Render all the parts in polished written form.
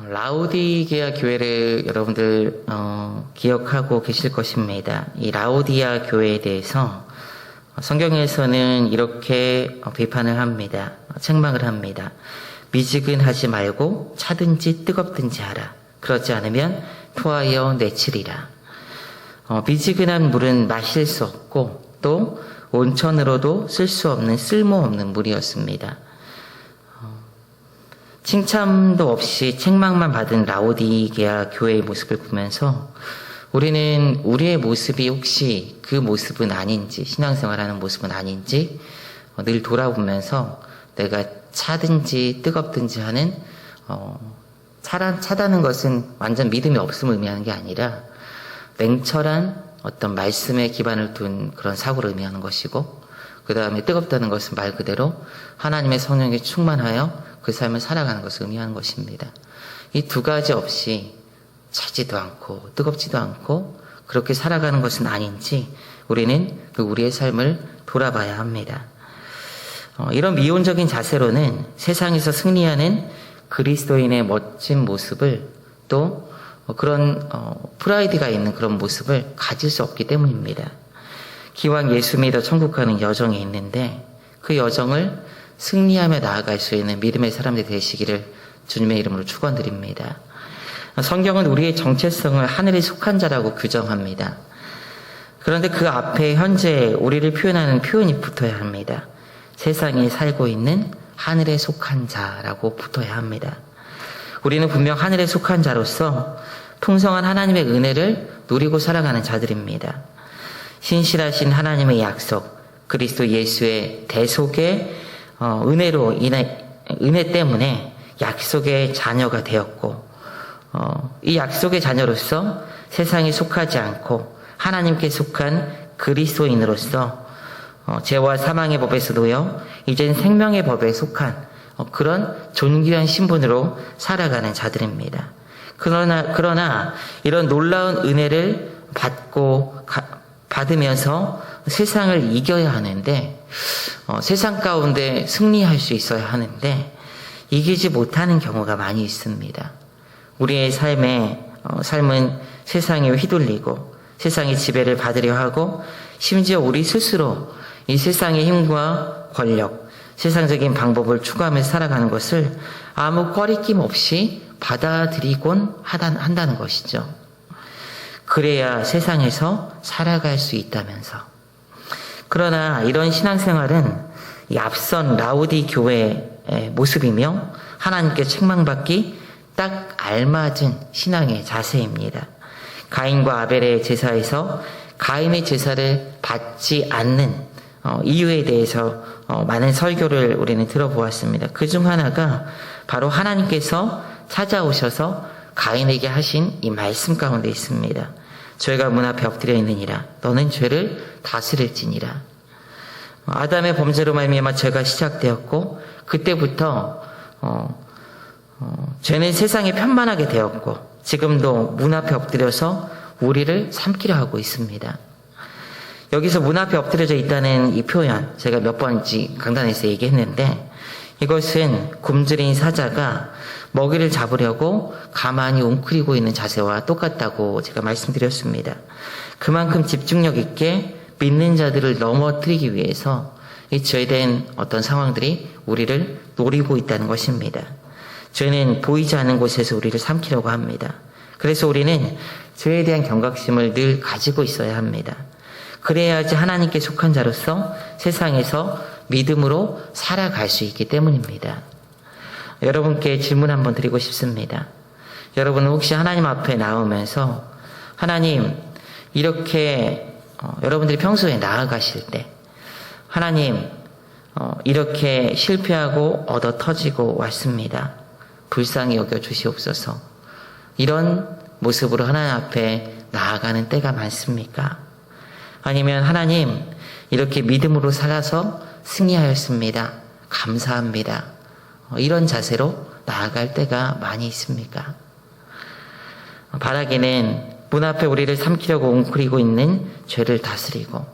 라오디게아 교회를 여러분들 기억하고 계실 것입니다. 이 라오디아 교회에 대해서 성경에서는 이렇게 비판을 합니다. 책망을 합니다. 미지근하지 말고 차든지 뜨겁든지 하라. 그렇지 않으면 토하여 내치리라. 미지근한 물은 마실 수 없고 또 온천으로도 쓸 수 없는 쓸모없는 물이었습니다. 칭찬도 없이 책망만 받은 라오디게아 교회의 모습을 보면서 우리는 우리의 모습이 혹시 그 모습은 아닌지, 신앙생활하는 모습은 아닌지 늘 돌아보면서 내가 차든지 뜨겁든지 하는 차다는 것은 완전 믿음이 없음을 의미하는 게 아니라 냉철한 어떤 말씀에 기반을 둔 그런 사고를 의미하는 것이고, 그 다음에 뜨겁다는 것은 말 그대로 하나님의 성령에 충만하여 그 삶을 살아가는 것을 의미하는 것입니다. 이 두 가지 없이 차지도 않고 뜨겁지도 않고 그렇게 살아가는 것은 아닌지 우리는 우리의 삶을 돌아봐야 합니다. 이런 미온적인 자세로는 세상에서 승리하는 그리스도인의 멋진 모습을 또 그런 프라이드가 있는 그런 모습을 가질 수 없기 때문입니다. 기왕 예수 믿어 천국 가는 여정이 있는데 그 여정을 승리하며 나아갈 수 있는 믿음의 사람들이 되시기를 주님의 이름으로 축원드립니다. 성경은 우리의 정체성을 하늘에 속한 자라고 규정합니다. 그런데 그 앞에 현재 우리를 표현하는 표현이 붙어야 합니다. 세상에 살고 있는 하늘에 속한 자라고 붙어야 합니다. 우리는 분명 하늘에 속한 자로서 풍성한 하나님의 은혜를 누리고 살아가는 자들입니다. 신실하신 하나님의 약속, 그리스도 예수의 대속의 은혜 때문에 약속의 자녀가 되었고, 이 약속의 자녀로서 세상에 속하지 않고 하나님께 속한 그리스도인으로서 죄와 사망의 법에서 놓여 이젠 생명의 법에 속한 그런 존귀한 신분으로 살아가는 자들입니다. 그러나 이런 놀라운 은혜를 받으면서 세상을 이겨야 하는데, 세상 가운데 승리할 수 있어야 하는데 이기지 못하는 경우가 많이 있습니다. 우리의 삶은 세상에 휘둘리고 세상의 지배를 받으려 하고, 심지어 우리 스스로 이 세상의 힘과 권력, 세상적인 방법을 추구하며 살아가는 것을 아무 꺼리낌 없이 받아들이곤 한다는 것이죠. 그래야 세상에서 살아갈 수 있다면서. 그러나 이런 신앙생활은 이 앞선 라오디 교회의 모습이며 하나님께 책망받기 딱 알맞은 신앙의 자세입니다. 가인과 아벨의 제사에서 가인의 제사를 받지 않는 이유에 대해서 많은 설교를 우리는 들어보았습니다. 그중 하나가 바로 하나님께서 찾아오셔서 가인에게 하신 이 말씀 가운데 있습니다. 죄가 문 앞에 엎드려 있느니라. 너는 죄를 다스릴지니라. 아담의 범죄로 말미암아 죄가 시작되었고, 그때부터 죄는 세상에 편만하게 되었고, 지금도 문 앞에 엎드려서 우리를 삼키려 하고 있습니다. 여기서 문 앞에 엎드려져 있다는 이 표현, 제가 몇 번인지 강단에서 얘기했는데, 이것은 굶주린 사자가 먹이를 잡으려고 가만히 웅크리고 있는 자세와 똑같다고 제가 말씀드렸습니다. 그만큼 집중력 있게 믿는 자들을 넘어뜨리기 위해서 이 죄된 어떤 상황들이 우리를 노리고 있다는 것입니다. 죄는 보이지 않는 곳에서 우리를 삼키려고 합니다. 그래서 우리는 죄에 대한 경각심을 늘 가지고 있어야 합니다. 그래야지 하나님께 속한 자로서 세상에서 믿음으로 살아갈 수 있기 때문입니다. 여러분께 질문 한번 드리고 싶습니다. 여러분은 혹시 하나님 앞에 나오면서 하나님, 이렇게 여러분들이 평소에 나아가실 때 하나님, 이렇게 실패하고 얻어 터지고 왔습니다. 불쌍히 여겨 주시옵소서. 이런 모습으로 하나님 앞에 나아가는 때가 많습니까? 아니면 하나님, 이렇게 믿음으로 살아서 승리하였습니다. 감사합니다. 이런 자세로 나아갈 때가 많이 있습니까? 바라기는 문 앞에 우리를 삼키려고 웅크리고 있는 죄를 다스리고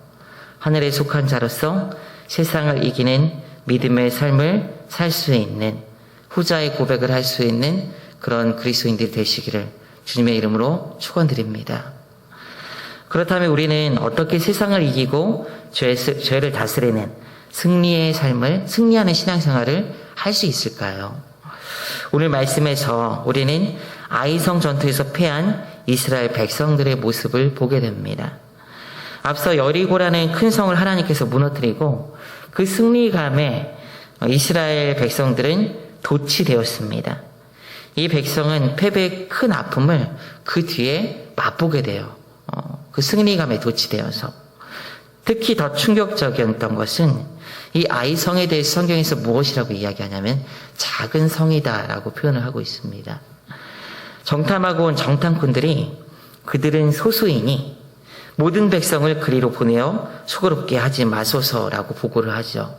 하늘에 속한 자로서 세상을 이기는 믿음의 삶을 살 수 있는, 후자의 고백을 할 수 있는 그런 그리스도인들이 되시기를 주님의 이름으로 축원드립니다. 그렇다면 우리는 어떻게 세상을 이기고 죄를 다스리는 승리하는 신앙생활을 할 수 있을까요? 오늘 말씀에서 우리는 아이성 전투에서 패한 이스라엘 백성들의 모습을 보게 됩니다. 앞서 여리고라는 큰 성을 하나님께서 무너뜨리고 그 승리감에 이스라엘 백성들은 도취되었습니다. 이 백성은 패배의 큰 아픔을 그 뒤에 맛보게 돼요. 그 승리감에 도취되어서. 특히 더 충격적이었던 것은 이 아이성에 대해서 성경에서 무엇이라고 이야기하냐면 작은 성이다라고 표현을 하고 있습니다. 정탐하고 온 정탐꾼들이 그들은 소수이니 모든 백성을 그리로 보내어 수고롭게 하지 마소서라고 보고를 하죠.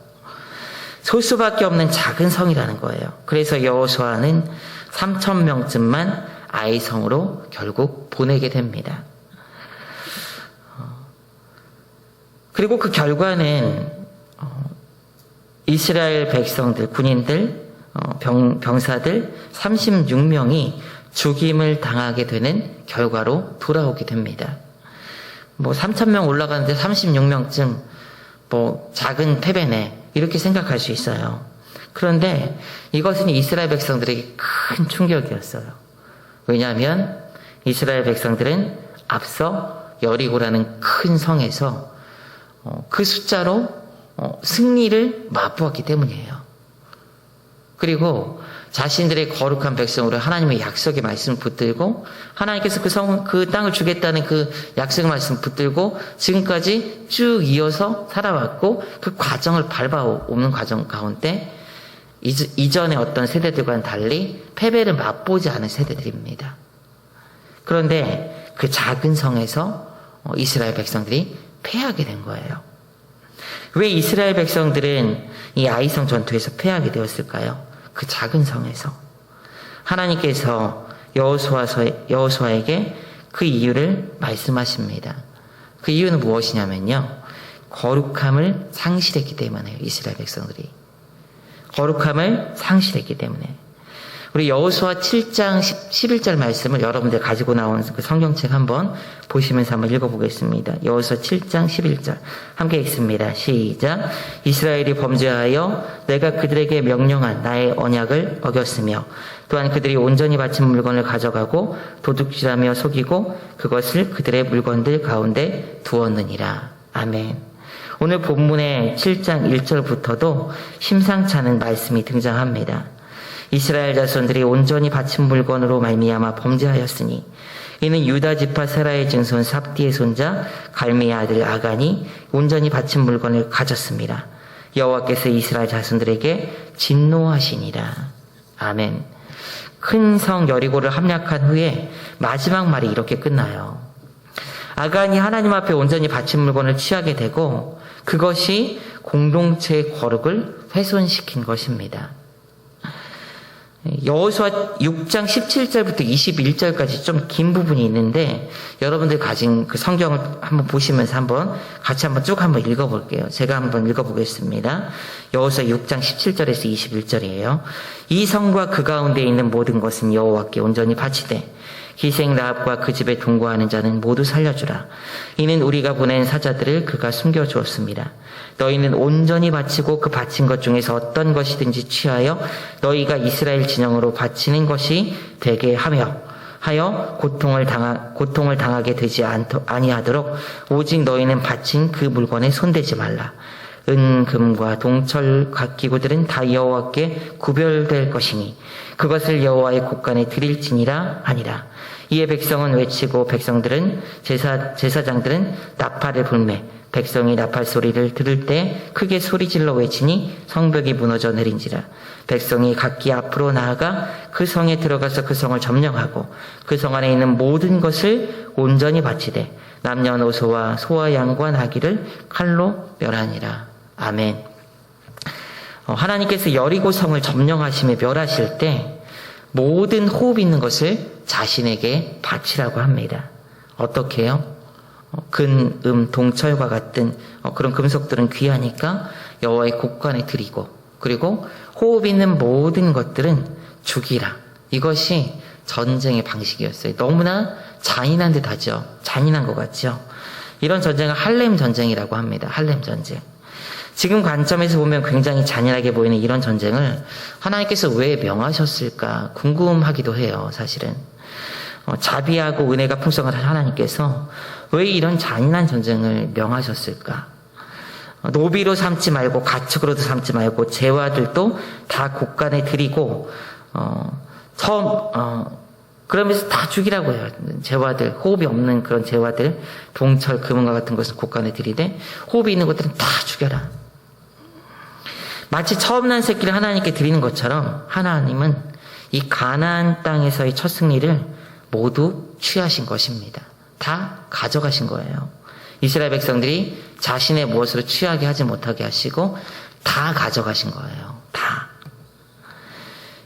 소수밖에 없는 작은 성이라는 거예요. 그래서 여호수아는 3,000명쯤만 아이성으로 결국 보내게 됩니다. 그리고 그 결과는 이스라엘 백성들, 군인들, 병사들 36명이 죽임을 당하게 되는 결과로 돌아오게 됩니다. 3,000명 올라가는데 36명쯤 작은 패배네 이렇게 생각할 수 있어요. 그런데 이것은 이스라엘 백성들에게 큰 충격이었어요. 왜냐하면 이스라엘 백성들은 앞서 여리고라는 큰 성에서 그 숫자로 승리를 맛보았기 때문이에요. 그리고 자신들의 거룩한 백성으로 하나님의 약속의 말씀을 붙들고 하나님께서 그 땅을 주겠다는 그 약속의 말씀을 붙들고 지금까지 쭉 이어서 살아왔고 그 과정을 밟아오는 과정 가운데 이전의 어떤 세대들과는 달리 패배를 맛보지 않은 세대들입니다. 그런데 그 작은 성에서 이스라엘 백성들이 패하게 된 거예요. 왜 이스라엘 백성들은 이 아이성 전투에서 패하게 되었을까요? 그 작은 성에서 하나님께서 여호수아에게 그 이유를 말씀하십니다. 그 이유는 무엇이냐면요, 거룩함을 상실했기 때문에요. 이스라엘 백성들이 거룩함을 상실했기 때문에. 우리 여호수아 7장 11절 말씀을 여러분들 가지고 나온 그 성경책 한번 보시면서 한번 읽어보겠습니다. 여호수아 7장 11절 함께 읽습니다. 시작. 이스라엘이 범죄하여 내가 그들에게 명령한 나의 언약을 어겼으며 또한 그들이 온전히 바친 물건을 가져가고 도둑질하며 속이고 그것을 그들의 물건들 가운데 두었느니라. 아멘. 오늘 본문의 7장 1절부터도 심상치 않은 말씀이 등장합니다. 이스라엘 자손들이 온전히 바친 물건으로 말미암아 범죄하였으니 이는 유다 지파 세라의 증손 삽디의 손자 갈미의 아들 아간이 온전히 바친 물건을 가졌습니다. 여호와께서 이스라엘 자손들에게 진노하시니라. 아멘. 큰 성 여리고를 함락한 후에 마지막 말이 이렇게 끝나요. 아간이 하나님 앞에 온전히 바친 물건을 취하게 되고 그것이 공동체의 거룩을 훼손시킨 것입니다. 여호수아 6장 17절부터 21절까지 좀 긴 부분이 있는데 여러분들 가진 그 성경을 한번 보시면서 같이 쭉 한번 읽어볼게요. 제가 한번 읽어보겠습니다. 여호수아 6장 17절에서 21절이에요. 이 성과 그 가운데 있는 모든 것은 여호와께 온전히 바치되 기생 라합과 그 집에 동거하는 자는 모두 살려주라. 이는 우리가 보낸 사자들을 그가 숨겨주었습니다. 너희는 온전히 바치고 그 바친 것 중에서 어떤 것이든지 취하여 너희가 이스라엘 진영으로 바치는 것이 되게 하여 고통을 당하게 되지 아니하도록 오직 너희는 바친 그 물건에 손대지 말라. 은, 금과 동철 각 기구들은 다 여호와께 구별될 것이니 그것을 여호와의 곳간에 드릴지니라 하니라. 이에 백성은 외치고 제사장들은 나팔을 불매 백성이 나팔 소리를 들을 때 크게 소리질러 외치니 성벽이 무너져 내린지라. 백성이 각기 앞으로 나아가 그 성에 들어가서 그 성을 점령하고 그 성 안에 있는 모든 것을 온전히 바치되 남녀노소와 소와 양과 나귀를 칼로 멸하니라. 아멘. 하나님께서 여리고 성을 점령하시며 멸하실 때 모든 호흡 있는 것을 자신에게 바치라고 합니다. 어떻게 해요? 근, 음, 동철과 같은 그런 금속들은 귀하니까 여호와의 곳간에 드리고 그리고 호흡 있는 모든 것들은 죽이라. 이것이 전쟁의 방식이었어요. 너무나 잔인한 듯 하죠. 잔인한 것 같죠. 이런 전쟁을 할렘 전쟁이라고 합니다. 할렘 전쟁. 지금 관점에서 보면 굉장히 잔인하게 보이는 이런 전쟁을 하나님께서 왜 명하셨을까 궁금하기도 해요. 사실은 자비하고 은혜가 풍성한 하나님께서 왜 이런 잔인한 전쟁을 명하셨을까? 노비로 삼지 말고 가축으로도 삼지 말고 제와들도 다 곳간에 들이고 그러면서 다 죽이라고 해요. 제와들, 호흡이 없는 그런 제와들, 동철, 금은과 같은 것을 곳간에 들이되 호흡이 있는 것들은 다 죽여라. 마치 처음 난 새끼를 하나님께 드리는 것처럼 하나님은 이 가나안 땅에서의 첫 승리를 모두 취하신 것입니다. 다 가져가신 거예요. 이스라엘 백성들이 자신의 무엇으로 취하게 하지 못하게 하시고 다 가져가신 거예요. 다.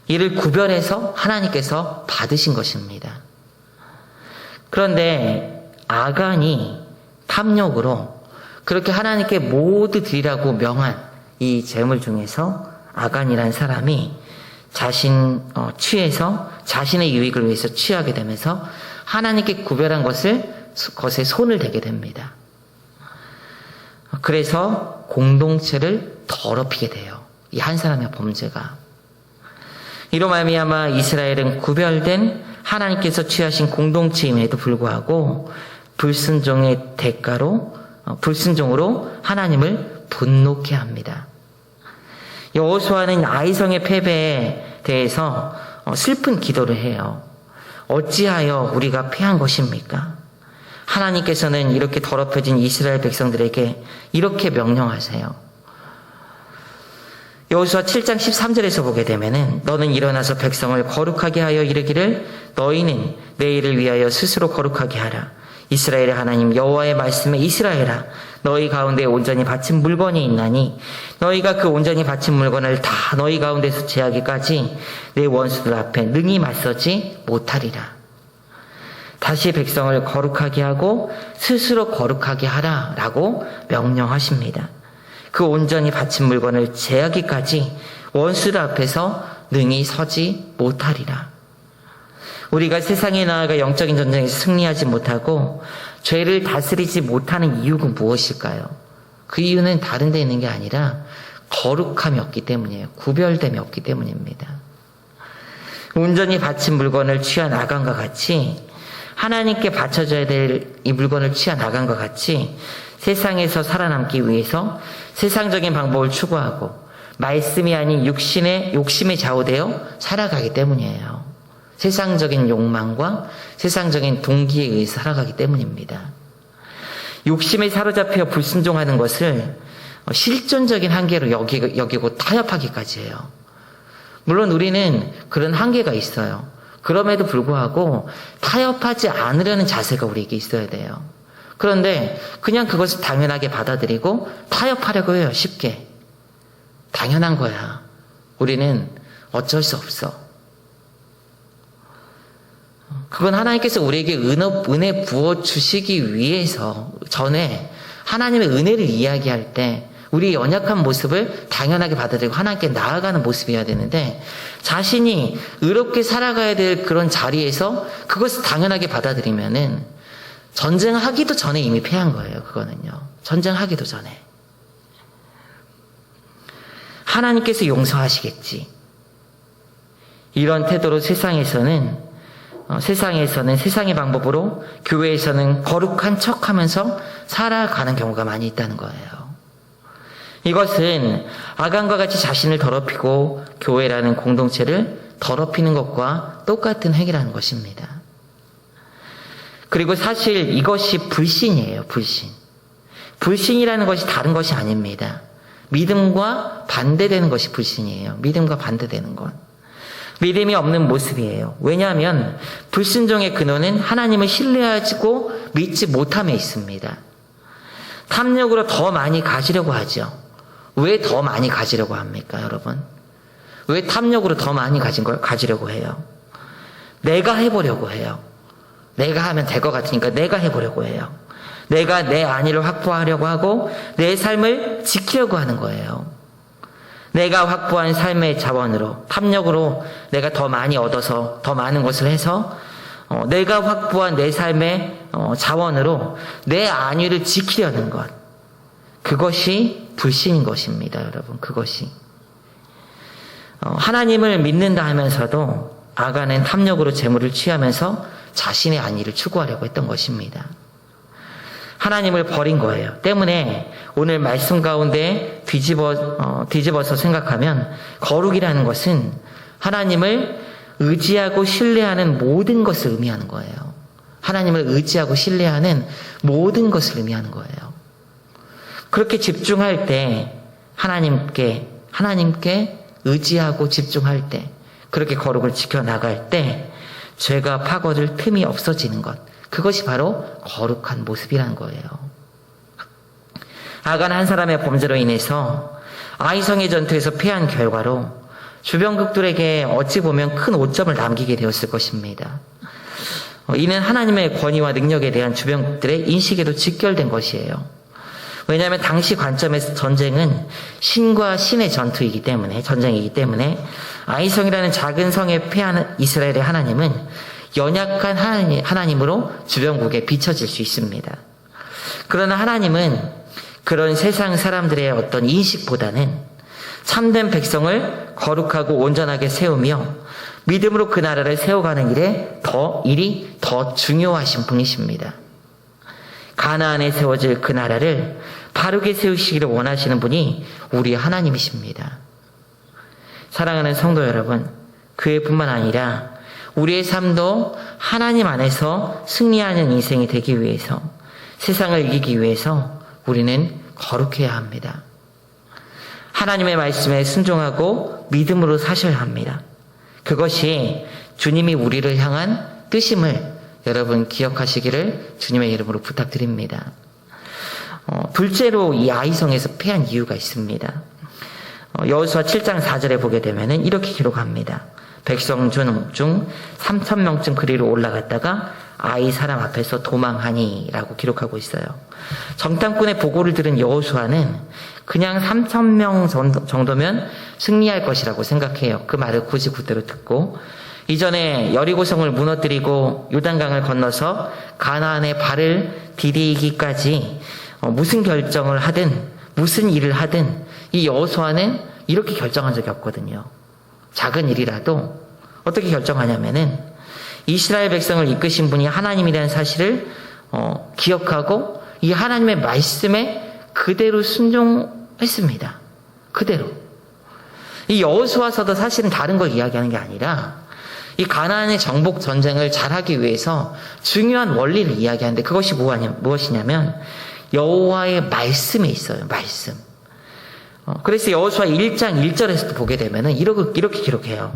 이를 구별해서 하나님께서 받으신 것입니다. 그런데 아간이 탐욕으로 그렇게 하나님께 모두 드리라고 명한 이 제물 중에서 아간이라는 사람이 취해서 자신의 유익을 위해서 취하게 되면서 하나님께 구별한 것에 손을 대게 됩니다. 그래서 공동체를 더럽히게 돼요. 이 한 사람의 범죄가. 이로 말미암아 이스라엘은 구별된 하나님께서 취하신 공동체임에도 불구하고 불순종의 대가로 불순종으로 하나님을 분노케 합니다. 여호수아는 아이성의 패배에 대해서 슬픈 기도를 해요. 어찌하여 우리가 패한 것입니까? 하나님께서는 이렇게 더럽혀진 이스라엘 백성들에게 이렇게 명령하세요. 여호수아 7장 13절에서 보게 되면은 너는 일어나서 백성을 거룩하게 하여 이르기를 너희는 내 일을 위하여 스스로 거룩하게 하라. 이스라엘의 하나님 여호와의 말씀에 이스라엘아 너희 가운데 온전히 바친 물건이 있나니 너희가 그 온전히 바친 물건을 다 너희 가운데서 제하기까지 내 원수들 앞에 능히 맞서지 못하리라. 다시 백성을 거룩하게 하고 스스로 거룩하게 하라라고 명령하십니다. 그 온전히 바친 물건을 제하기까지 원수들 앞에서 능히 서지 못하리라. 우리가 세상에 나아가 영적인 전쟁에서 승리하지 못하고 죄를 다스리지 못하는 이유가 무엇일까요? 그 이유는 다른 데 있는 게 아니라 거룩함이 없기 때문이에요. 구별됨이 없기 때문입니다. 온전히 바친 물건을 취한 아간과 같이 하나님께 바쳐져야 될 이 물건을 취한 아간과 같이 세상에서 살아남기 위해서 세상적인 방법을 추구하고 말씀이 아닌 욕심에 좌우되어 살아가기 때문이에요. 세상적인 욕망과 세상적인 동기에 의해서 살아가기 때문입니다. 욕심에 사로잡혀 불순종하는 것을 실존적인 한계로 여기고 타협하기까지 해요. 물론 우리는 그런 한계가 있어요. 그럼에도 불구하고 타협하지 않으려는 자세가 우리에게 있어야 돼요. 그런데 그냥 그것을 당연하게 받아들이고 타협하려고 해요. 쉽게. 당연한 거야. 우리는 어쩔 수 없어. 그건 하나님께서 우리에게 은혜 부어주시기 위해서 전에 하나님의 은혜를 이야기할 때 우리 연약한 모습을 당연하게 받아들이고 하나님께 나아가는 모습이어야 되는데 자신이 의롭게 살아가야 될 그런 자리에서 그것을 당연하게 받아들이면은 전쟁하기도 전에 이미 패한 거예요. 그거는요. 전쟁하기도 전에. 하나님께서 용서하시겠지. 이런 태도로 세상에서는 세상의 방법으로 교회에서는 거룩한 척하면서 살아가는 경우가 많이 있다는 거예요. 이것은 아간과 같이 자신을 더럽히고 교회라는 공동체를 더럽히는 것과 똑같은 행위라는 것입니다. 그리고 사실 이것이 불신이에요. 불신. 불신이라는 것이 다른 것이 아닙니다. 믿음과 반대되는 것이 불신이에요. 믿음과 반대되는 것. 믿음이 없는 모습이에요. 왜냐하면 불순종의 근원은 하나님을 신뢰하고 믿지 못함에 있습니다. 탐욕으로 더 많이 가지려고 하죠. 왜 더 많이 가지려고 합니까, 여러분? 왜 탐욕으로 더 많이 가지려고 해요? 내가 해보려고 해요. 내가 하면 될 것 같으니까 내가 해보려고 해요. 내가 내 안위를 확보하려고 하고 내 삶을 지키려고 하는 거예요. 내가 확보한 삶의 자원으로, 탐욕으로 내가 더 많이 얻어서 더 많은 것을 해서 내가 확보한 내 삶의 자원으로 내 안위를 지키려는 것, 그것이 불신인 것입니다. 여러분, 그것이 하나님을 믿는다 하면서도 아간은 탐욕으로 재물을 취하면서 자신의 안위를 추구하려고 했던 것입니다. 하나님을 버린 거예요. 때문에 오늘 말씀 가운데 뒤집어서 생각하면 거룩이라는 것은 하나님을 의지하고 신뢰하는 모든 것을 의미하는 거예요. 하나님을 의지하고 신뢰하는 모든 것을 의미하는 거예요. 그렇게 집중할 때 하나님께 의지하고 집중할 때, 그렇게 거룩을 지켜나갈 때 죄가 파고들 틈이 없어지는 것, 그것이 바로 거룩한 모습이라는 거예요. 아간 한 사람의 범죄로 인해서 아이성의 전투에서 패한 결과로 주변국들에게 어찌 보면 큰 오점을 남기게 되었을 것입니다. 이는 하나님의 권위와 능력에 대한 주변국들의 인식에도 직결된 것이에요. 왜냐하면 당시 관점에서 전쟁은 신과 신의 전쟁이기 때문에 아이성이라는 작은 성에 패한 이스라엘의 하나님은 연약한 하나님으로 주변국에 비춰질 수 있습니다. 그러나 하나님은 그런 세상 사람들의 어떤 인식보다는 참된 백성을 거룩하고 온전하게 세우며 믿음으로 그 나라를 세워가는 일이 더 중요하신 분이십니다. 가나안에 세워질 그 나라를 바르게 세우시기를 원하시는 분이 우리 하나님이십니다. 사랑하는 성도 여러분, 교회뿐만 아니라 우리의 삶도 하나님 안에서 승리하는 인생이 되기 위해서, 세상을 이기기 위해서 우리는 거룩해야 합니다. 하나님의 말씀에 순종하고 믿음으로 사셔야 합니다. 그것이 주님이 우리를 향한 뜻임을 여러분 기억하시기를 주님의 이름으로 부탁드립니다. 둘째로 이 아이성에서 패한 이유가 있습니다. 여호수아 7장 4절에 보게 되면은 이렇게 기록합니다. 백성 중 3,000명쯤 그리로 올라갔다가 아이 사람 앞에서 도망하니 라고 기록하고 있어요. 정탐꾼의 보고를 들은 여호수아는 그냥 3,000명 정도면 승리할 것이라고 생각해요. 그 말을 굳이 그대로 듣고 이전에 여리고성을 무너뜨리고 요단강을 건너서 가나안의 발을 디디기까지 무슨 결정을 하든 무슨 일을 하든 이 여호수아는 이렇게 결정한 적이 없거든요. 작은 일이라도 어떻게 결정하냐면은 이스라엘 백성을 이끄신 분이 하나님이라는 사실을 기억하고 이 하나님의 말씀에 그대로 순종했습니다. 그대로. 이 여호수아서도 사실은 다른 걸 이야기하는 게 아니라 이 가나안의 정복 전쟁을 잘하기 위해서 중요한 원리를 이야기하는데 그것이 무엇이냐면 여호와의 말씀에 있어요. 말씀. 그래서 여호수아 1장 1절에서도 보게 되면은 이렇게 기록해요.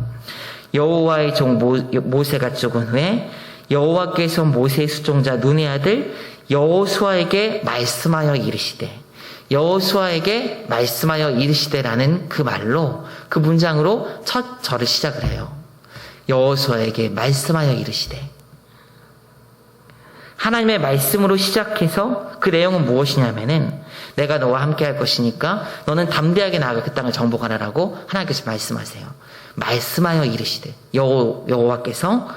여호와의 종 모세가 죽은 후에 여호와께서 모세의 수종자 눈의 아들 여호수아에게 말씀하여 이르시되라는 그 말로, 그 문장으로 첫 절을 시작을 해요. 여호수아에게 말씀하여 이르시되. 하나님의 말씀으로 시작해서 그 내용은 무엇이냐면은 내가 너와 함께 할 것이니까 너는 담대하게 나아가 그 땅을 정복하라라고 하나님께서 말씀하세요. 말씀하여 이르시되. 여호와께서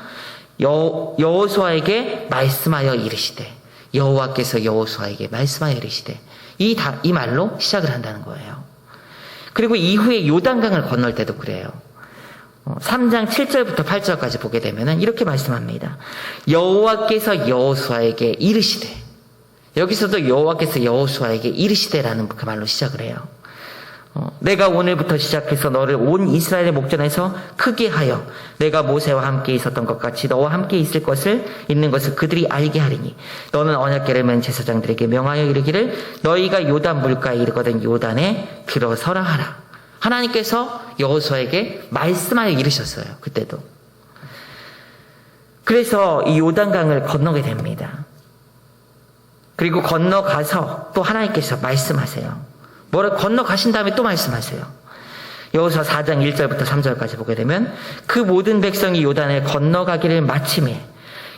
여호수아에게 말씀하여 이르시되. 여호와께서 여호수아에게 말씀하여 이르시되. 이 말로 시작을 한다는 거예요. 그리고 이후에 요단강을 건널 때도 그래요. 3장 7절부터 8절까지 보게 되면은 이렇게 말씀합니다. 여호와께서 여호수아에게 이르시되. 여기서도 여호와께서 여호수아에게 이르시되라는 그 말로 시작을 해요. 내가 오늘부터 시작해서 너를 온 이스라엘의 목전에서 크게 하여 내가 모세와 함께 있었던 것 같이 너와 함께 있는 것을 그들이 알게 하리니 너는 언약궤를 맨 제사장들에게 명하여 이르기를 너희가 요단 물가에 이르거든 요단에 들어서라 하라. 하나님께서 여호수아에게 말씀하여 이르셨어요. 그때도. 그래서 이 요단강을 건너게 됩니다. 그리고 건너가서 또 하나님께서 말씀하세요. 뭐를 건너가신 다음에 또 말씀하세요. 여호수아 4장 1절부터 3절까지 보게 되면 그 모든 백성이 요단을 건너가기를 마침에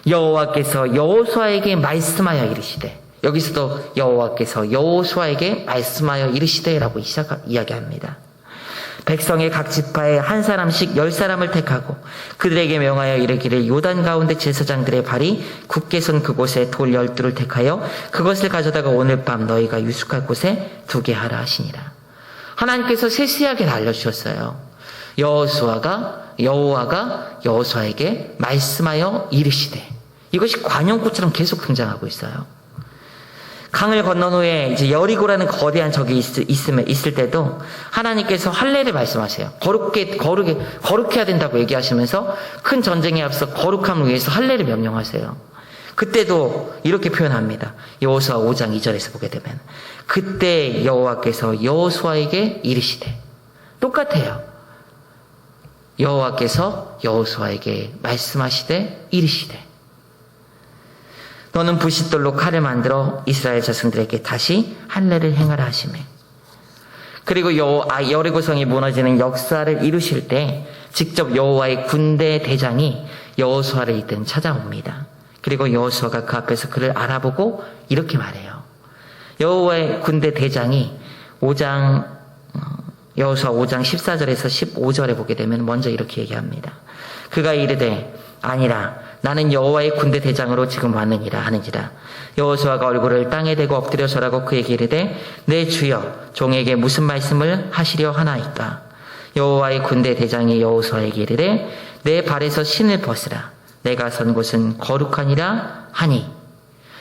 여호와께서 여호수아에게 말씀하여 이르시되. 여기서도 여호와께서 여호수아에게 말씀하여 이르시되라고 이야기합니다. 백성의 각 지파에 한 사람씩 10사람을 택하고 그들에게 명하여 이르기를 요단 가운데 제사장들의 발이 굳게 선 그곳에 돌 12를 택하여 그것을 가져다가 오늘 밤 너희가 유숙할 곳에 두게 하라 하시니라. 하나님께서 세세하게 알려주셨어요. 여호와가 여호수아에게 말씀하여 이르시되, 이것이 관용구처럼 계속 등장하고 있어요. 강을 건넌 후에 이제 여리고라는 거대한 적이 있을 때도 하나님께서 할례를 말씀하세요. 거룩해야 된다고 얘기하시면서 큰 전쟁에 앞서 거룩함을 위해서 할례를 명령하세요. 그때도 이렇게 표현합니다. 여호수아 5장 2절에서 보게 되면 그때 여호와께서 여호수아에게 이르시되, 똑같아요. 여호와께서 여호수아에게 말씀하시되 이르시되, 너는 부싯돌로 칼을 만들어 이스라엘 자손들에게 다시 할례를 행하라 하시매. 그리고 여리고성이 무너지는 역사를 이루실 때 직접 여호와의 군대 대장이 여호수아를 이끌 찾아옵니다. 그리고 여호수아가 그 앞에서 그를 알아보고 이렇게 말해요. 여호와의 군대 대장이 여호수아 5장 14절에서 15절에 보게 되면 먼저 이렇게 얘기합니다. 그가 이르되 아니라 나는 여호와의 군대 대장으로 지금 왔느니라 하는지라. 여호수아가 얼굴을 땅에 대고 엎드려 절하고 그에게 이르되 내 주여 종에게 무슨 말씀을 하시려 하나이까. 여호와의 군대 대장이 여호수아에게 이르되 내 발에서 신을 벗으라. 내가 선 곳은 거룩하니라 하니.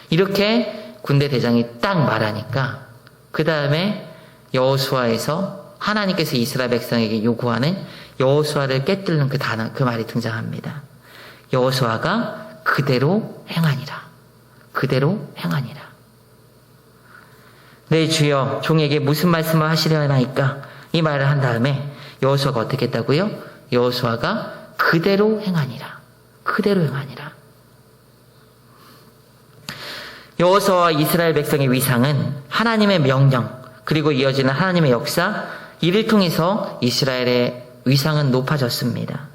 이렇게 군대 대장이 딱 말하니까 그 다음에 여호수아에서 하나님께서 이스라엘 백성에게 요구하는 여호수아를 깨뜨리는 그 말이 등장합니다. 여호수아가 그대로 행하니라. 그대로 행하니라. 내 주여 종에게 무슨 말씀을 하시려나이까. 이 말을 한 다음에 여호수아가 어떻게 했다고요? 여호수아가 그대로 행하니라. 그대로 행하니라. 여호수아와 이스라엘 백성의 위상은 하나님의 명령 그리고 이어지는 하나님의 역사, 이를 통해서 이스라엘의 위상은 높아졌습니다.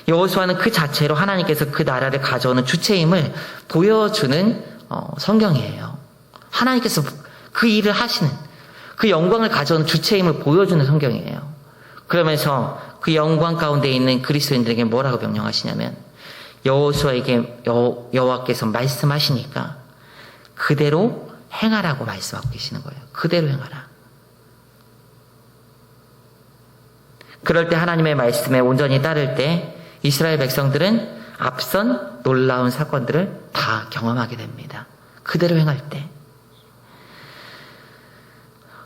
여호수아는 그 자체로 하나님께서 그 나라를 가져오는 주체임을 보여주는 성경이에요. 하나님께서 그 일을 하시는, 그 영광을 가져오는 주체임을 보여주는 성경이에요. 그러면서 그 영광 가운데 있는 그리스도인들에게 뭐라고 명령하시냐면 여호수아에게 여호와께서 말씀하시니까 그대로 행하라고 말씀하고 계시는 거예요. 그대로 행하라. 그럴 때 하나님의 말씀에 온전히 따를 때 이스라엘 백성들은 앞선 놀라운 사건들을 다 경험하게 됩니다. 그대로 행할 때.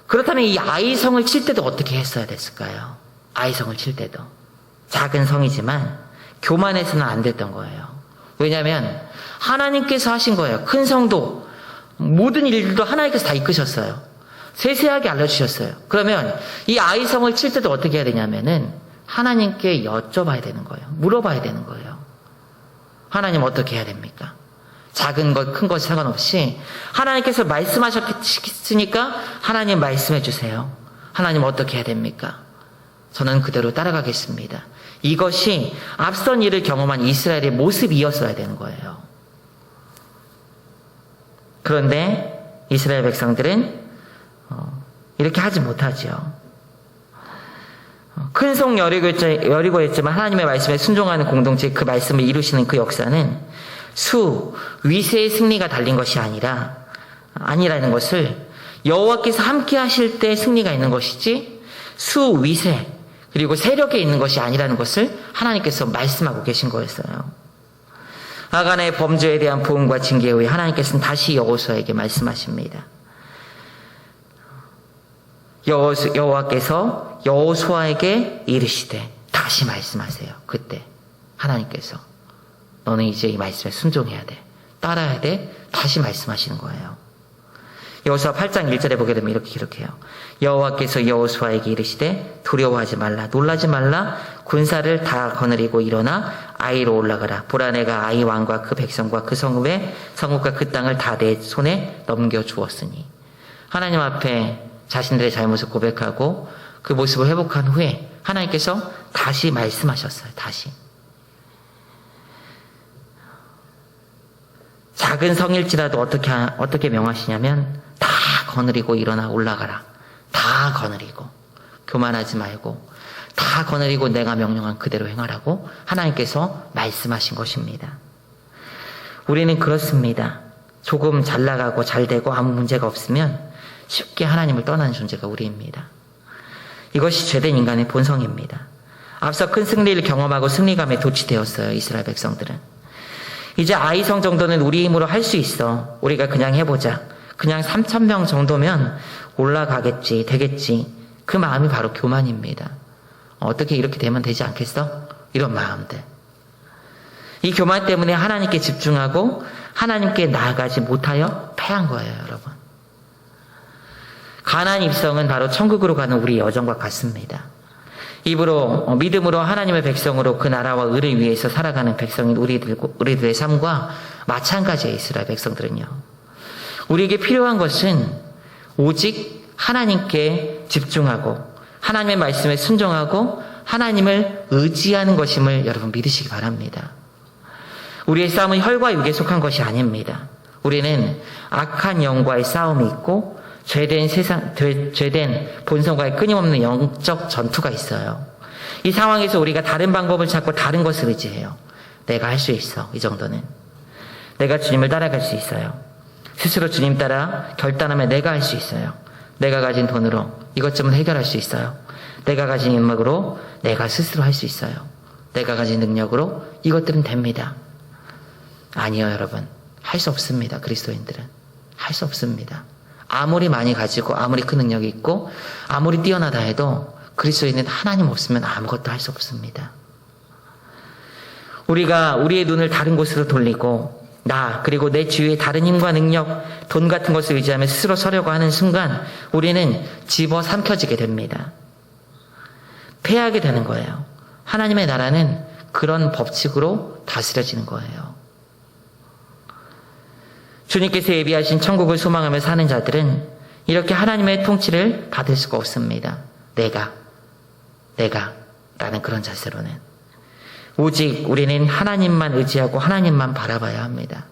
그렇다면 이 아이성을 칠 때도 어떻게 했어야 됐을까요? 아이성을 칠 때도. 작은 성이지만 교만해서는 안 됐던 거예요. 왜냐하면 하나님께서 하신 거예요. 큰 성도, 모든 일들도 하나님께서 다 이끄셨어요. 세세하게 알려주셨어요. 그러면 이 아이성을 칠 때도 어떻게 해야 되냐면은 하나님께 여쭤봐야 되는 거예요. 물어봐야 되는 거예요. 하나님 어떻게 해야 됩니까? 작은 것, 큰 것 상관없이 하나님께서 말씀하셨으니까 하나님 말씀해 주세요. 하나님 어떻게 해야 됩니까? 저는 그대로 따라가겠습니다. 이것이 앞선 일을 경험한 이스라엘의 모습이었어야 되는 거예요. 그런데 이스라엘 백성들은 이렇게 하지 못하지요. 큰 성 여리고였지만 하나님의 말씀에 순종하는 공동체, 그 말씀을 이루시는 그 역사는 위세의 승리가 달린 것이 아니라는 것을, 여호와께서 함께 하실 때 승리가 있는 것이지 위세 그리고 세력에 있는 것이 아니라는 것을 하나님께서 말씀하고 계신 거였어요. 아간의 범죄에 대한 보응과 징계 후에 하나님께서는 다시 여호수아에게 말씀하십니다. 여호와께서 여호수아에게 이르시되, 다시 말씀하세요. 그때 하나님께서 너는 이제 이 말씀에 순종해야 돼, 따라야 돼, 다시 말씀하시는 거예요. 여호수아 8장 1절에 보게 되면 이렇게 기록해요. 여호와께서 여호수아에게 이르시되 두려워하지 말라, 놀라지 말라, 군사를 다 거느리고 일어나 아이로 올라가라. 보라, 내가 아이 왕과 그 백성과 그 성읍과 그 땅을 다 내 손에 넘겨주었으니. 하나님 앞에 자신들의 잘못을 고백하고 그 모습을 회복한 후에 하나님께서 다시 말씀하셨어요. 다시. 작은 성일지라도 어떻게 명하시냐면 다 거느리고 일어나 올라가라. 다 거느리고 교만하지 말고 다 거느리고 내가 명령한 그대로 행하라고 하나님께서 말씀하신 것입니다. 우리는 그렇습니다. 조금 잘 나가고 잘 되고 아무 문제가 없으면 쉽게 하나님을 떠나는 존재가 우리입니다. 이것이 죄된 인간의 본성입니다. 앞서 큰 승리를 경험하고 승리감에 도취되었어요. 이스라엘 백성들은. 이제 아이성 정도는 우리 힘으로 할 수 있어. 우리가 그냥 해보자. 그냥 3,000명 정도면 올라가겠지, 되겠지. 그 마음이 바로 교만입니다. 어떻게 이렇게 되면 되지 않겠어? 이런 마음들. 이 교만 때문에 하나님께 집중하고 하나님께 나아가지 못하여 패한 거예요, 여러분. 가나안 입성은 바로 천국으로 가는 우리 여정과 같습니다. 입으로 믿음으로 하나님의 백성으로 그 나라와 의를 위해서 살아가는 백성인 우리들의 삶과 마찬가지의 이스라엘 백성들은요. 우리에게 필요한 것은 오직 하나님께 집중하고 하나님의 말씀에 순종하고 하나님을 의지하는 것임을 여러분 믿으시기 바랍니다. 우리의 싸움은 혈과 육에 속한 것이 아닙니다. 우리는 악한 영과의 싸움이 있고 죄된 본성과의 끊임없는 영적 전투가 있어요. 이 상황에서 우리가 다른 방법을 찾고 다른 것을 의지해요. 내가 할 수 있어. 이 정도는. 내가 주님을 따라갈 수 있어요. 스스로 주님 따라 결단하면 내가 할 수 있어요. 내가 가진 돈으로 이것저것 해결할 수 있어요. 내가 가진 인맥으로 내가 스스로 할 수 있어요. 내가 가진 능력으로 이것들은 됩니다. 아니요, 여러분. 할 수 없습니다. 그리스도인들은. 할 수 없습니다. 아무리 많이 가지고 아무리 큰 능력이 있고 아무리 뛰어나다 해도 그리스도인은 하나님 없으면 아무것도 할 수 없습니다. 우리가 우리의 눈을 다른 곳으로 돌리고 나 그리고 내 주위의 다른 힘과 능력, 돈 같은 것을 의지하며 스스로 서려고 하는 순간 우리는 집어삼켜지게 됩니다. 패하게 되는 거예요. 하나님의 나라는 그런 법칙으로 다스려지는 거예요. 주님께서 예비하신 천국을 소망하며 사는 자들은 이렇게 하나님의 통치를 받을 수가 없습니다. 내가 라는 그런 자세로는. 오직 우리는 하나님만 의지하고 하나님만 바라봐야 합니다.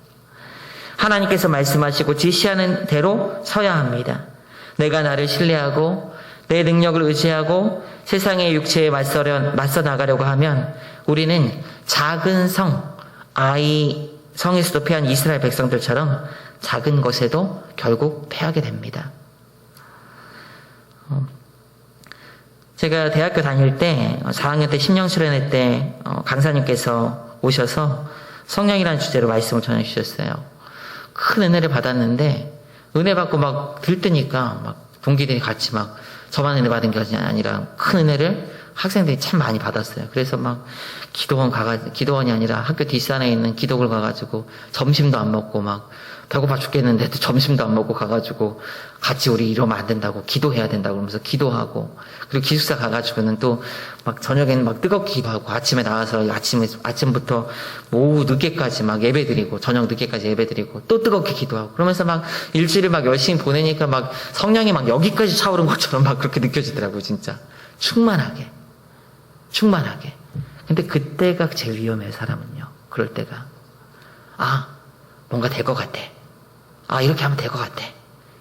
하나님께서 말씀하시고 지시하는 대로 서야 합니다. 내가 나를 신뢰하고 내 능력을 의지하고 세상의 육체에 맞서 나가려고 하면 우리는 작은 성에서도 패한 이스라엘 백성들처럼 작은 것에도 결국 패하게 됩니다. 제가 대학교 다닐 때 4학년 때 심령 수련회 때 강사님께서 오셔서 성령이라는 주제로 말씀을 전해 주셨어요. 큰 은혜를 받았는데 은혜 받고 막 들뜨니까 막 동기들이 같이 막 저만 은혜 받은 게 아니라 큰 은혜를 학생들이 참 많이 받았어요. 그래서 막 기도원이 아니라 학교 뒷산에 있는 기독을 가가지고 점심도 안 먹고 막 배고파 죽겠는데도 점심도 안 먹고 가가지고 같이 우리 이러면 안 된다고 기도해야 된다고 그러면서 기도하고 그리고 기숙사 가가지고는 또 막 저녁에는 막 뜨겁게 기도하고 아침에 나와서 아침부터 오후 늦게까지 막 예배 드리고 저녁 늦게까지 예배 드리고 또 뜨겁게 기도하고 그러면서 막 일주일을 막 열심히 보내니까 막 성령이 막 여기까지 차오른 것처럼 막 그렇게 느껴지더라고요. 진짜 충만하게. 근데 그때가 제일 위험해요. 사람은요. 그럴 때가 뭔가 될 것 같아. 이렇게 하면 될 것 같아.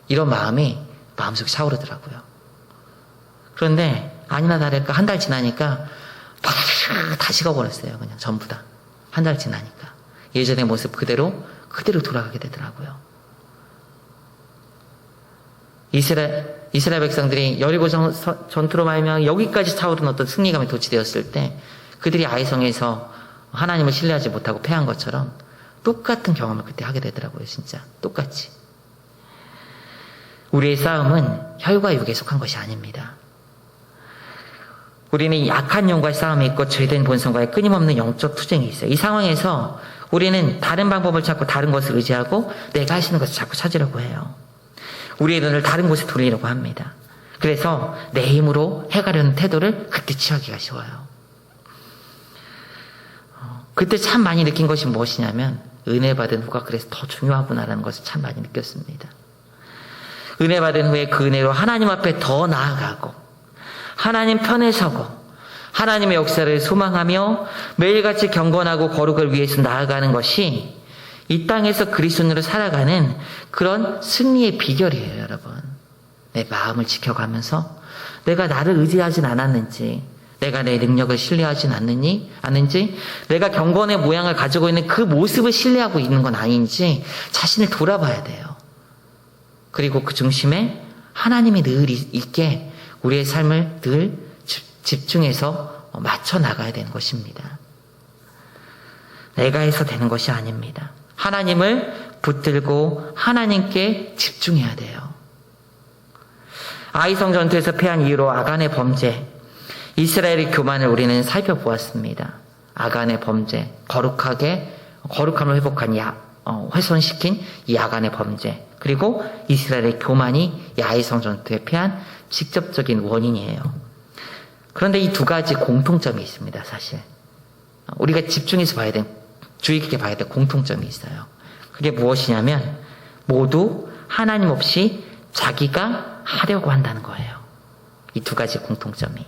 이런 마음이 마음속에 차오르더라고요. 그런데 아니나 다를까 한 달 지나니까 다 식어버렸어요. 그냥 전부 다. 한 달 지나니까. 예전의 모습 그대로 돌아가게 되더라고요. 이스라엘 백성들이 여리고 전투로 말미암아 여기까지 차오른 어떤 승리감에 도취되었을 때 그들이 아이성에서 하나님을 신뢰하지 못하고 패한 것처럼 똑같은 경험을 그때 하게 되더라고요. 진짜 똑같이. 우리의 싸움은 혈과 육에 속한 것이 아닙니다. 우리는 약한 영과의 싸움이 있고 죄된 본성과의 끊임없는 영적 투쟁이 있어요. 이 상황에서 우리는 다른 방법을 찾고 다른 것을 의지하고 내가 할 수 있는 것을 자꾸 찾으려고 해요. 우리의 눈을 다른 곳에 돌리려고 합니다. 그래서 내 힘으로 해가려는 태도를 그때 취하기가 쉬워요. 그때 참 많이 느낀 것이 무엇이냐면 은혜 받은 후가 그래서 더 중요하구나라는 것을 참 많이 느꼈습니다. 은혜 받은 후에 그 은혜로 하나님 앞에 더 나아가고 하나님 편에 서고 하나님의 역사를 소망하며 매일같이 경건하고 거룩을 위해서 나아가는 것이 이 땅에서 그리스도인으로 살아가는 그런 승리의 비결이에요, 여러분. 내 마음을 지켜가면서 내가 나를 의지하진 않았는지 내가 내 능력을 신뢰하진 않는지, 내가 경건의 모양을 가지고 있는 그 모습을 신뢰하고 있는 건 아닌지 자신을 돌아봐야 돼요. 그리고 그 중심에 하나님이 늘 있게 우리의 삶을 늘 집중해서 맞춰 나가야 되는 것입니다. 내가 해서 되는 것이 아닙니다. 하나님을 붙들고 하나님께 집중해야 돼요. 아이성 전투에서 패한 이후로 아간의 범죄, 이스라엘의 교만을 우리는 살펴보았습니다. 아간의 범죄, 거룩함을 회복한 훼손시킨 이 아간의 범죄, 그리고 이스라엘의 교만이 이 아이성 전투에 패한 직접적인 원인이에요. 그런데 이 두 가지 공통점이 있습니다, 사실. 우리가 집중해서 주의 깊게 봐야 될 공통점이 있어요. 그게 무엇이냐면, 모두 하나님 없이 자기가 하려고 한다는 거예요. 이 두 가지 공통점이.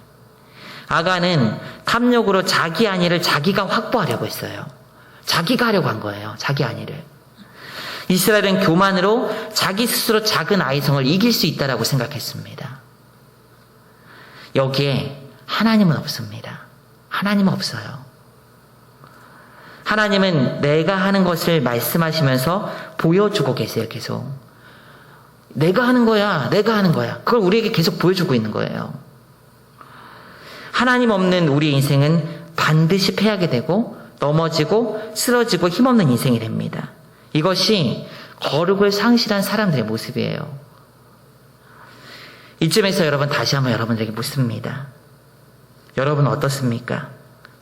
아간은 탐욕으로 자기 안위를 자기가 확보하려고 했어요. 자기가 하려고 한 거예요. 자기 안위를. 이스라엘은 교만으로 자기 스스로 작은 아이성을 이길 수 있다라고 생각했습니다. 여기에 하나님은 없습니다. 하나님은 없어요. 하나님은 내가 하는 것을 말씀하시면서 보여주고 계세요, 계속. 내가 하는 거야, 내가 하는 거야. 그걸 우리에게 계속 보여주고 있는 거예요. 하나님 없는 우리 인생은 반드시 패하게 되고 넘어지고 쓰러지고 힘없는 인생이 됩니다. 이것이 거룩을 상실한 사람들의 모습이에요. 이쯤에서 여러분 다시 한번 여러분들에게 묻습니다. 여러분은 어떻습니까?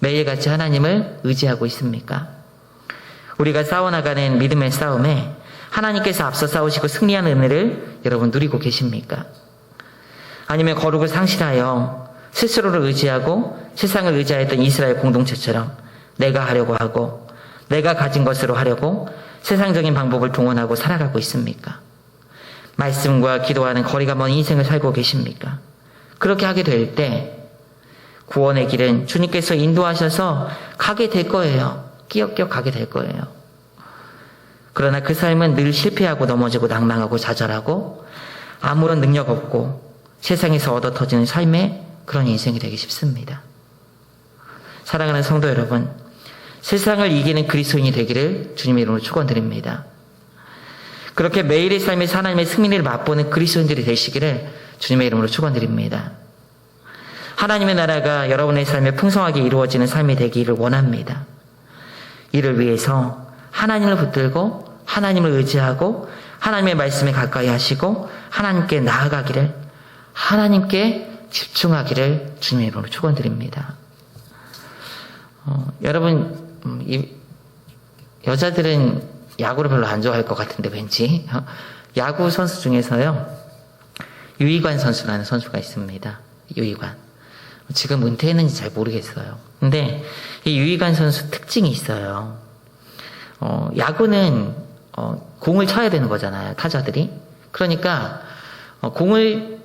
매일같이 하나님을 의지하고 있습니까? 우리가 싸워나가는 믿음의 싸움에 하나님께서 앞서 싸우시고 승리하는 은혜를 여러분 누리고 계십니까? 아니면 거룩을 상실하여 스스로를 의지하고 세상을 의지하였던 이스라엘 공동체처럼 내가 하려고 하고 내가 가진 것으로 하려고 세상적인 방법을 동원하고 살아가고 있습니까? 말씀과 기도하는 거리가 먼 인생을 살고 계십니까? 그렇게 하게 될 때 구원의 길은 주님께서 인도하셔서 가게 될 거예요. 끼역끼역 가게 될 거예요. 그러나 그 삶은 늘 실패하고 넘어지고 낭망하고 좌절하고 아무런 능력 없고 세상에서 얻어 터지는 삶의 그런 인생이 되기 쉽습니다. 사랑하는 성도 여러분, 세상을 이기는 그리스도인이 되기를 주님의 이름으로 축원드립니다. 그렇게 매일의 삶에서 하나님의 승리를 맛보는 그리스도인들이 되시기를 주님의 이름으로 축원드립니다. 하나님의 나라가 여러분의 삶에 풍성하게 이루어지는 삶이 되기를 원합니다. 이를 위해서 하나님을 붙들고 하나님을 의지하고 하나님의 말씀에 가까이 하시고 하나님께 나아가기를, 하나님께 집중하기를 주님의 이름으로 축원드립니다. 여러분, 여자들은 야구를 별로 안 좋아할 것 같은데 왠지 야구 선수 중에서요, 유희관 선수라는 선수가 있습니다. 유희관. 지금 은퇴했는지 잘 모르겠어요. 근데 이 유희관 선수 특징이 있어요. 야구는 공을 쳐야 되는 거잖아요, 타자들이. 그러니까 공을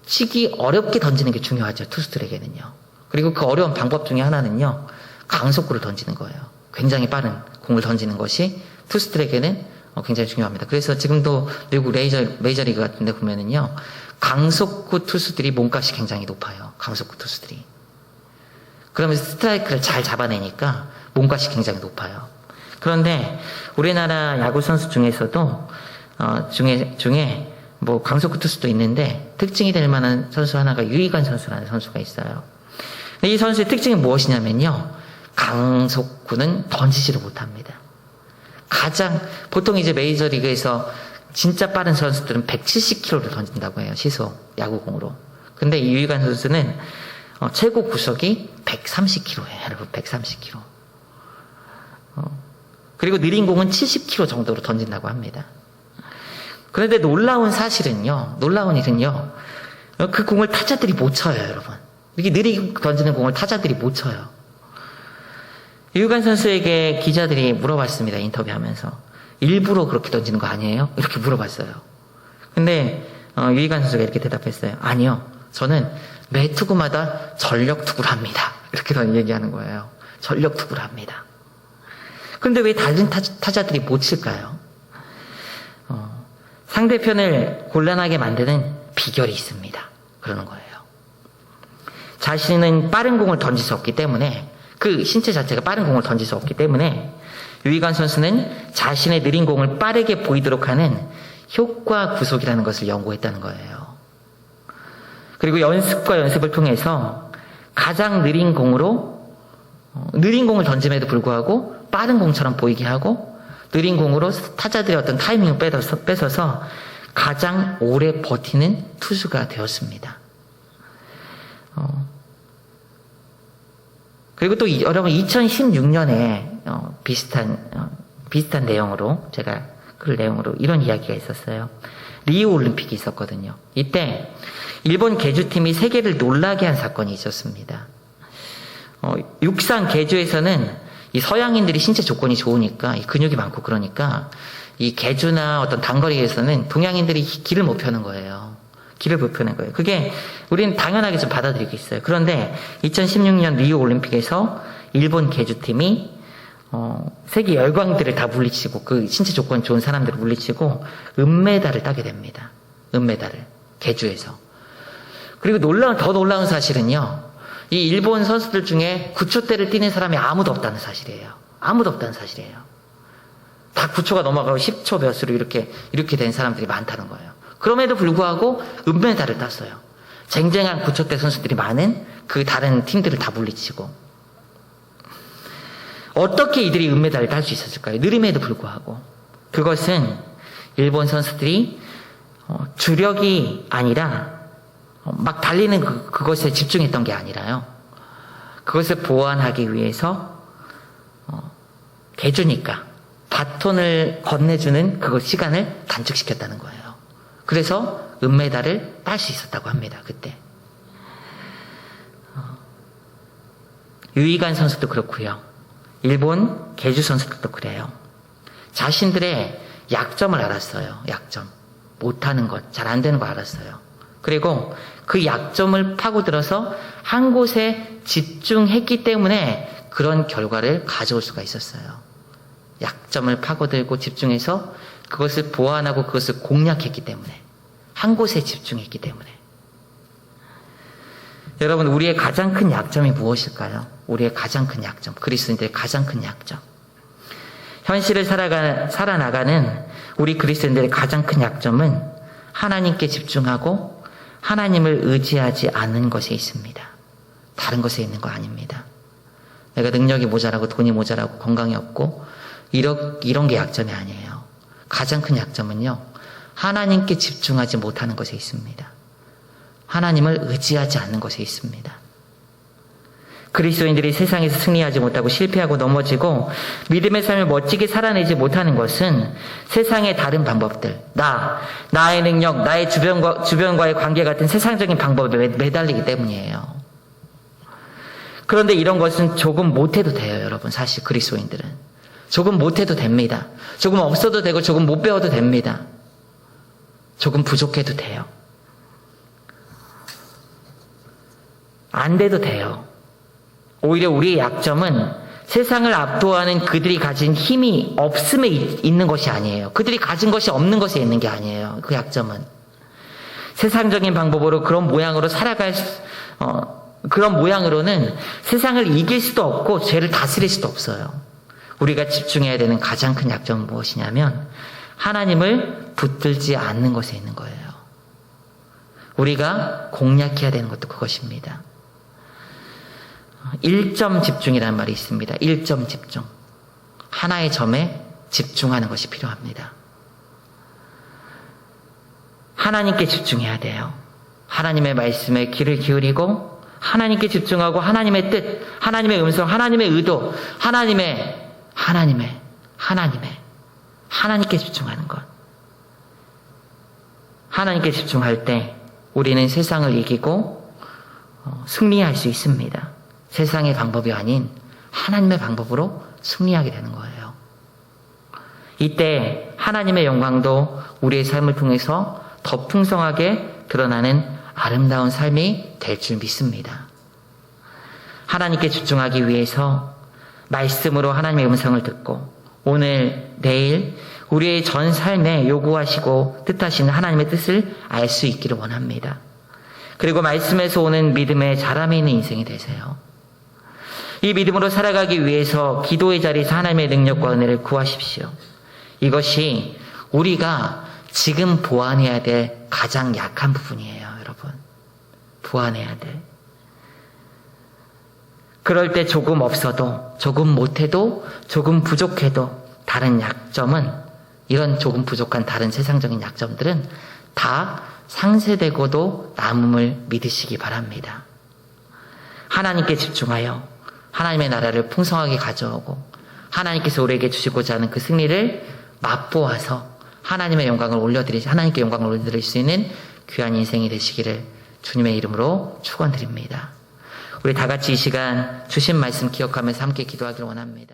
치기 어렵게 던지는 게 중요하죠, 투수들에게는요. 그리고 그 어려운 방법 중에 하나는요, 강속구를 던지는 거예요. 굉장히 빠른 공을 던지는 것이 투수들에게는 굉장히 중요합니다. 그래서 지금도 미국 메이저리그 같은 데 보면은요, 강속구 투수들이 몸값이 굉장히 높아요. 강속구 투수들이. 그러면서 스트라이크를 잘 잡아내니까 몸값이 굉장히 높아요. 그런데 우리나라 야구 선수 중에서도 중에 뭐 강속구 투수도 있는데 특징이 될 만한 선수 하나가 유희관 선수라는 선수가 있어요. 근데 이 선수의 특징이 무엇이냐면요, 강속구는 던지지를 못합니다. 보통 이제 메이저리그에서 진짜 빠른 선수들은 170km를 던진다고 해요, 시속, 야구공으로. 근데 이 유희관 선수는 최고 구속이 130km예요, 여러분, 130km. 그리고 느린 공은 70km 정도로 던진다고 합니다. 그런데 놀라운 일은요, 그 공을 타자들이 못 쳐요, 여러분. 이렇게 느리게 던지는 공을 타자들이 못 쳐요. 유희관 선수에게 기자들이 물어봤습니다, 인터뷰하면서. 일부러 그렇게 던지는 거 아니에요? 이렇게 물어봤어요. 근데 유희관 선수가 이렇게 대답했어요. 아니요, 저는 매 투구마다 전력 투구를 합니다. 이렇게 얘기하는 거예요. 전력 투구를 합니다. 근데 왜 다른 타자들이 못 칠까요? 상대편을 곤란하게 만드는 비결이 있습니다. 그러는 거예요. 자신은 빠른 공을 던질 수 없기 때문에, 그 신체 자체가 빠른 공을 던질 수 없기 때문에 유희관 선수는 자신의 느린 공을 빠르게 보이도록 하는 효과 구속이라는 것을 연구했다는 거예요. 그리고 연습과 연습을 통해서 가장 느린 공으로, 느린 공을 던짐에도 불구하고 빠른 공처럼 보이게 하고, 느린 공으로 타자들의 어떤 타이밍을 뺏어서 가장 오래 버티는 투수가 되었습니다. 그리고 또 여러분 2016년에 비슷한 내용으로, 제가 그 내용으로 이런 이야기가 있었어요. 리우 올림픽이 있었거든요. 이때 일본 계주팀이 세계를 놀라게 한 사건이 있었습니다. 육상 계주에서는 이 서양인들이 신체 조건이 좋으니까, 이 근육이 많고 그러니까 이 계주나 어떤 단거리에서는 동양인들이 길을 못 펴는 거예요. 길을 못 펴는 거예요. 그게 우리는 당연하게 좀 받아들이고 있어요. 그런데 2016년 리우 올림픽에서 일본 계주팀이 세계 열광들을 다 물리치고, 그 신체 조건 좋은 사람들을 물리치고 은메달을 따게 됩니다. 은메달을 계주에서. 그리고 더 놀라운 사실은요, 이 일본 선수들 중에 9초대를 뛰는 사람이 아무도 없다는 사실이에요. 아무도 없다는 사실이에요. 다 9초가 넘어가고 10초 몇으로 이렇게 된 사람들이 많다는 거예요. 그럼에도 불구하고 은메달을 땄어요. 쟁쟁한 9초대 선수들이 많은 그 다른 팀들을 다 물리치고. 어떻게 이들이 은메달을 딸 수 있었을까요? 느림에도 불구하고. 그것은 일본 선수들이 주력이 아니라 막 달리는 그것에 집중했던 게 아니라요. 그것을 보완하기 위해서 계주니까 바톤을 건네주는 그 시간을 단축시켰다는 거예요. 그래서 은메달을 딸 수 있었다고 합니다. 그때. 유희관 선수도 그렇고요. 일본 계주 선수들도 그래요. 자신들의 약점을 알았어요. 약점. 못하는 것, 잘 안 되는 거 알았어요. 그리고 그 약점을 파고들어서 한 곳에 집중했기 때문에 그런 결과를 가져올 수가 있었어요. 약점을 파고들고 집중해서 그것을 보완하고 그것을 공략했기 때문에, 한 곳에 집중했기 때문에. 여러분, 우리의 가장 큰 약점이 무엇일까요? 우리의 가장 큰 약점, 그리스도인들의 가장 큰 약점. 현실을 살아나가는 우리 그리스도인들의 가장 큰 약점은 하나님께 집중하고 하나님을 의지하지 않는 것에 있습니다. 다른 것에 있는 거 아닙니다. 내가 능력이 모자라고 돈이 모자라고 건강이 없고 이런 게 약점이 아니에요. 가장 큰 약점은요, 하나님께 집중하지 못하는 것에 있습니다. 하나님을 의지하지 않는 것에 있습니다. 그리스도인들이 세상에서 승리하지 못하고 실패하고 넘어지고 믿음의 삶을 멋지게 살아내지 못하는 것은 세상의 다른 방법들, 나의 능력, 나의 주변과의 관계 같은 세상적인 방법에 매달리기 때문이에요. 그런데 이런 것은 조금 못해도 돼요, 여러분. 사실 그리스도인들은 조금 못해도 됩니다. 조금 없어도 되고 조금 못 배워도 됩니다. 조금 부족해도 돼요. 안 돼도 돼요. 오히려 우리의 약점은 세상을 압도하는 그들이 가진 힘이 없음에 있는 것이 아니에요. 그들이 가진 것이 없는 것에 있는 게 아니에요. 그 약점은 세상적인 방법으로 그런 모양으로 그런 모양으로는 세상을 이길 수도 없고 죄를 다스릴 수도 없어요. 우리가 집중해야 되는 가장 큰 약점은 무엇이냐면 하나님을 붙들지 않는 것에 있는 거예요. 우리가 공략해야 되는 것도 그것입니다. 1점 집중이라는 말이 있습니다. 1점 집중. 하나의 점에 집중하는 것이 필요합니다. 하나님께 집중해야 돼요. 하나님의 말씀에 귀를 기울이고 하나님께 집중하고 하나님의 뜻, 하나님의 음성, 하나님의 의도, 하나님께 집중하는 것. 하나님께 집중할 때 우리는 세상을 이기고 승리할 수 있습니다. 세상의 방법이 아닌 하나님의 방법으로 승리하게 되는 거예요. 이때 하나님의 영광도 우리의 삶을 통해서 더 풍성하게 드러나는 아름다운 삶이 될 줄 믿습니다. 하나님께 집중하기 위해서 말씀으로 하나님의 음성을 듣고 오늘, 내일 우리의 전 삶에 요구하시고 뜻하시는 하나님의 뜻을 알 수 있기를 원합니다. 그리고 말씀에서 오는 믿음의 자람이 있는 인생이 되세요. 이 믿음으로 살아가기 위해서 기도의 자리에서 하나님의 능력과 은혜를 구하십시오. 이것이 우리가 지금 보완해야 될 가장 약한 부분이에요, 여러분. 보완해야 돼. 그럴 때 조금 없어도, 조금 못해도, 조금 부족해도 다른 약점은, 이런 조금 부족한 다른 세상적인 약점들은 다 상쇄되고도 남음을 믿으시기 바랍니다. 하나님께 집중하여 하나님의 나라를 풍성하게 가져오고 하나님께서 우리에게 주시고자 하는 그 승리를 맛보아서 하나님께 영광을 올려드릴 수 있는 귀한 인생이 되시기를 주님의 이름으로 축원드립니다. 우리 다 같이 이 시간 주신 말씀 기억하면서 함께 기도하기를 원합니다.